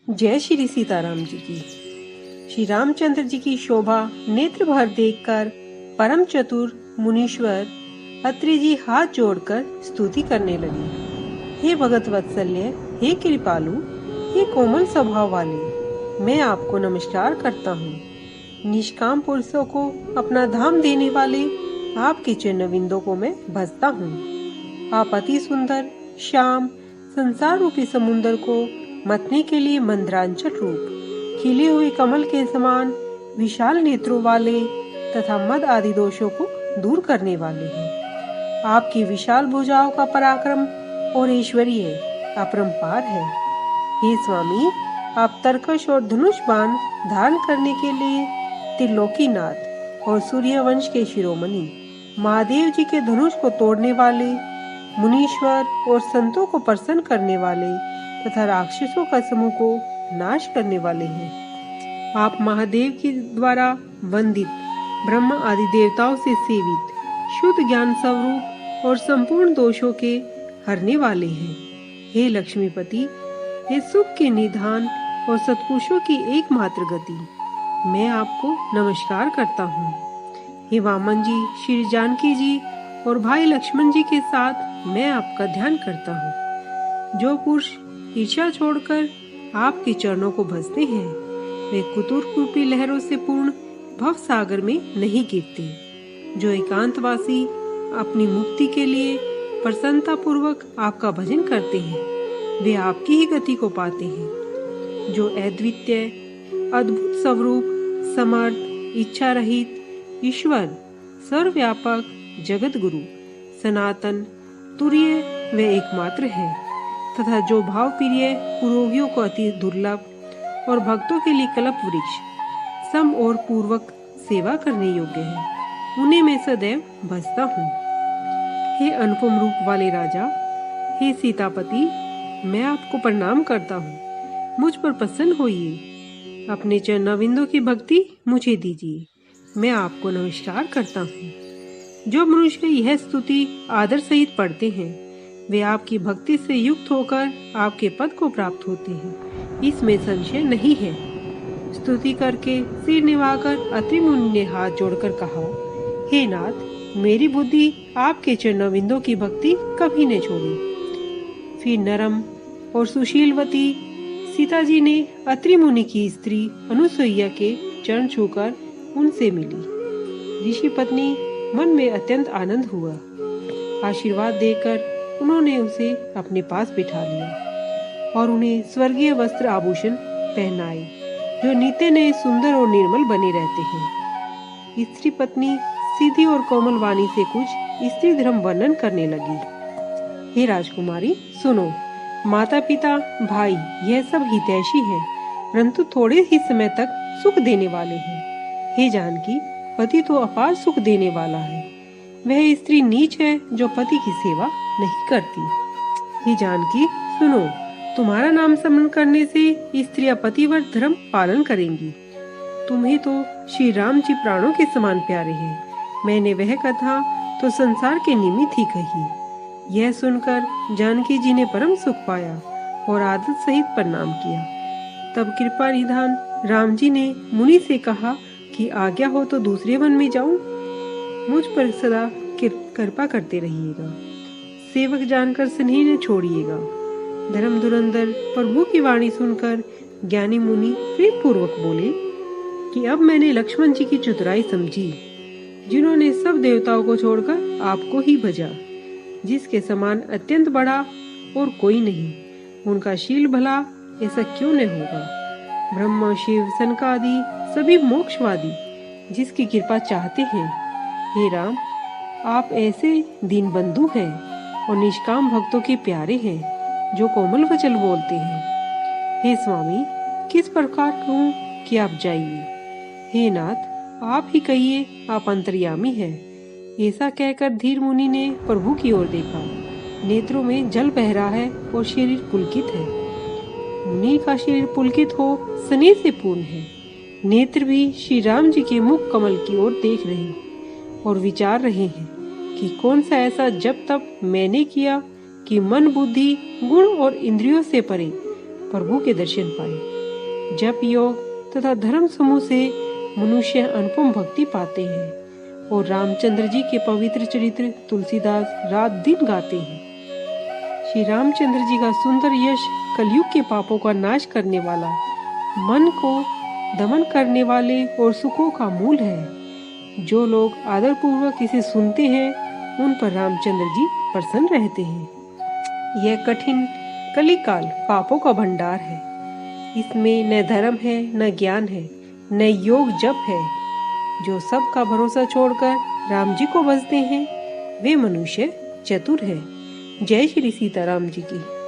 जय श्री सीताराम जी की। श्री रामचंद्र जी की शोभा नेत्र भर देखकर परम चतुर मुनीश्वर अत्रि जी हाथ जोड़कर स्तुति करने लगे। हे भगत वत्सल्य, हे कृपालु, हे कोमल स्वभाव वाले, मैं आपको नमस्कार करता हूँ। निष्काम पुरुषों को अपना धाम देने वाले आपके चरणविंदों को मैं भजता हूँ। आप अति सुंदर श्याम संसार रूपी समुद्र को मतने के लिए मंद्रांचल रूप खिले हुए कमल के समान विशाल नेत्रों वाले तथा मद आदि दोषों को दूर करने वाले हैं। आपकी विशाल भुजाओं का पराक्रम और ऐश्वर्य अपरंपार है। हे स्वामी, आप तरकश और धनुष बाण धारण करने के लिए त्रिलोकीनाथ और सूर्यवंश के शिरोमणि महादेव जी के धनुष को तोड़ने वाले, मुनीश्वर और संतों को प्रसन्न करने वाले तथा राक्षसों का समूह को नाश करने वाले हैं। आप महादेव के द्वारा वंदित, ब्रह्मा आदि देवताओं से सेवित, शुद्ध ज्ञान स्वरूप और संपूर्ण दोषों के हरने वाले हैं। हे लक्ष्मीपति, हे सुख के निधान और सत्पुरुषों की एकमात्र गति, मैं आपको नमस्कार करता हूँ। हे वामन जी, श्री जानकी जी और भाई लक्ष्मण जी के साथ मैं आपका ध्यान करता हूँ। जो पुरुष ईर्ष्या छोड़कर आपके चरणों को भजते हैं, वे कुतुर रूपी लहरों से पूर्ण भव सागर में नहीं गिरते। जो एकांतवासी अपनी मुक्ति के लिए प्रसन्नता पूर्वक आपका भजन करते हैं, वे आपकी ही गति को पाते हैं। जो अद्वितीय अद्भुत स्वरूप समर्थ इच्छा रहित ईश्वर सर्वव्यापक जगत गुरु सनातन तुर्य वे एकमात्र है तथा जो भाव प्रिय पुरोहियों को अति दुर्लभ और भक्तों के लिए कल्प वृक्ष सम और पूर्वक सेवा करने योग्य है, उन्हें मैं सदैव भजता हूँ। हे अनुपम रूप वाले राजा, हे सीतापति, मैं आपको प्रणाम करता हूँ। मुझ पर प्रसन्न होइए, अपने चरणविंदों की भक्ति मुझे दीजिए। मैं आपको नमस्कार करता हूँ। जो मनुष्य यह स्तुति आदर सहित पढ़ते हैं, वे आपकी भक्ति से युक्त होकर आपके पद को प्राप्त होते हैं, इसमें संशय नहीं है। स्तुति करके सिर निभाकर अत्रि मुनि ने हाथ जोड़कर कहा, हे नाथ, मेरी बुद्धि आपके चरणविंदों की भक्ति कभी न छोड़ी। फिर नरम और सुशीलवती सीता जी ने अत्रि मुनि की स्त्री अनुसुईया के चरण छूकर उनसे मिली। ऋषि पत्नी मन में अत्यंत आनंद हुआ। आशीर्वाद देकर उन्होंने उसे अपने पास बिठा लिया और उन्हें स्वर्गीय वस्त्र आभूषण पहनाए, जो नित्य नए सुंदर और निर्मल बने रहते हैं। स्त्री पत्नी सीधी और कोमल वाणी से कुछ स्त्री धर्म वर्णन करने लगी। हे राजकुमारी, सुनो, माता पिता भाई यह सब हितैषी हैं, परंतु थोड़े ही समय तक सुख देने वाले हैं। हे जानकी, पति तो अपार सुख देने वाला है। वह स्त्री नीच है जो पति की सेवा नहीं करती। हे जानकी, सुनो, तुम्हारा नाम स्मरण करने से स्त्रियां पतिव्रत धर्म पालन करेंगी। तुम्हें तो श्री राम जी प्राणों के समान प्यारे हैं। मैंने वह कथा तो संसार के निमित्त ही कही। यह सुनकर जानकी जी ने परम सुख पाया और आदर सहित प्रणाम किया। तब कृपा निधान राम जी ने मुनि से कहा कि आज्ञा हो तो दूसरे वन में जाऊं। मुझ पर सदा कृपा करते रहिएगा। सेवक जानकर स्नेह न छोड़िएगा। धर्म धुरंधर प्रभु की वाणी सुनकर ज्ञानी मुनि प्रेम पूर्वक बोले कि अब मैंने लक्ष्मण जी की चतुराई समझी, जिन्होंने सब देवताओं को छोड़कर आपको ही भजा, जिसके समान अत्यंत बड़ा और कोई नहीं। उनका शील भला, ऐसा क्यों न होगा। ब्रह्मा शिव सनकादि सभी मोक्षवादी जिसकी कृपा चाहते हैं। हे राम, आप ऐसे दीन बंधु हैं और निष्काम भक्तों के प्यारे हैं, जो कोमल वचन बोलते हैं। हे स्वामी, किस प्रकार कहूँ कि आप जाइए। हे नाथ, आप ही कहिए, आप अंतर्यामी हैं। ऐसा कहकर धीर मुनि ने प्रभु की ओर देखा। नेत्रों में जल बह रहा है और शरीर पुलकित है। मुनि का शरीर पुलकित हो स्नेह से पूर्ण है। नेत्र भी श्री राम जी के मुख कमल की ओर देख रहे और विचार रहे हैं कि कौन सा ऐसा जब तब मैंने किया कि मन बुद्धि गुण और इंद्रियों से परे प्रभु के दर्शन पाए। जप योग तथा धर्म समूह से मनुष्य अनुपम भक्ति पाते हैं और रामचंद्र जी के पवित्र चरित्र तुलसीदास रात दिन गाते हैं। श्री रामचंद्र जी का सुंदर यश कलयुग के पापों का नाश करने वाला, मन को दमन करने वाले और सुखों का मूल है। जो लोग आदर पूर्वक इसे सुनते हैं उन पर रामचंद्र जी प्रसन्न रहते हैं। यह कठिन कलिकाल पापों का भंडार है। इसमें न धर्म है, न ज्ञान है, न योग जप है। जो सबका भरोसा छोड़कर राम जी को भजते हैं वे मनुष्य चतुर है। जय श्री सीताराम जी की।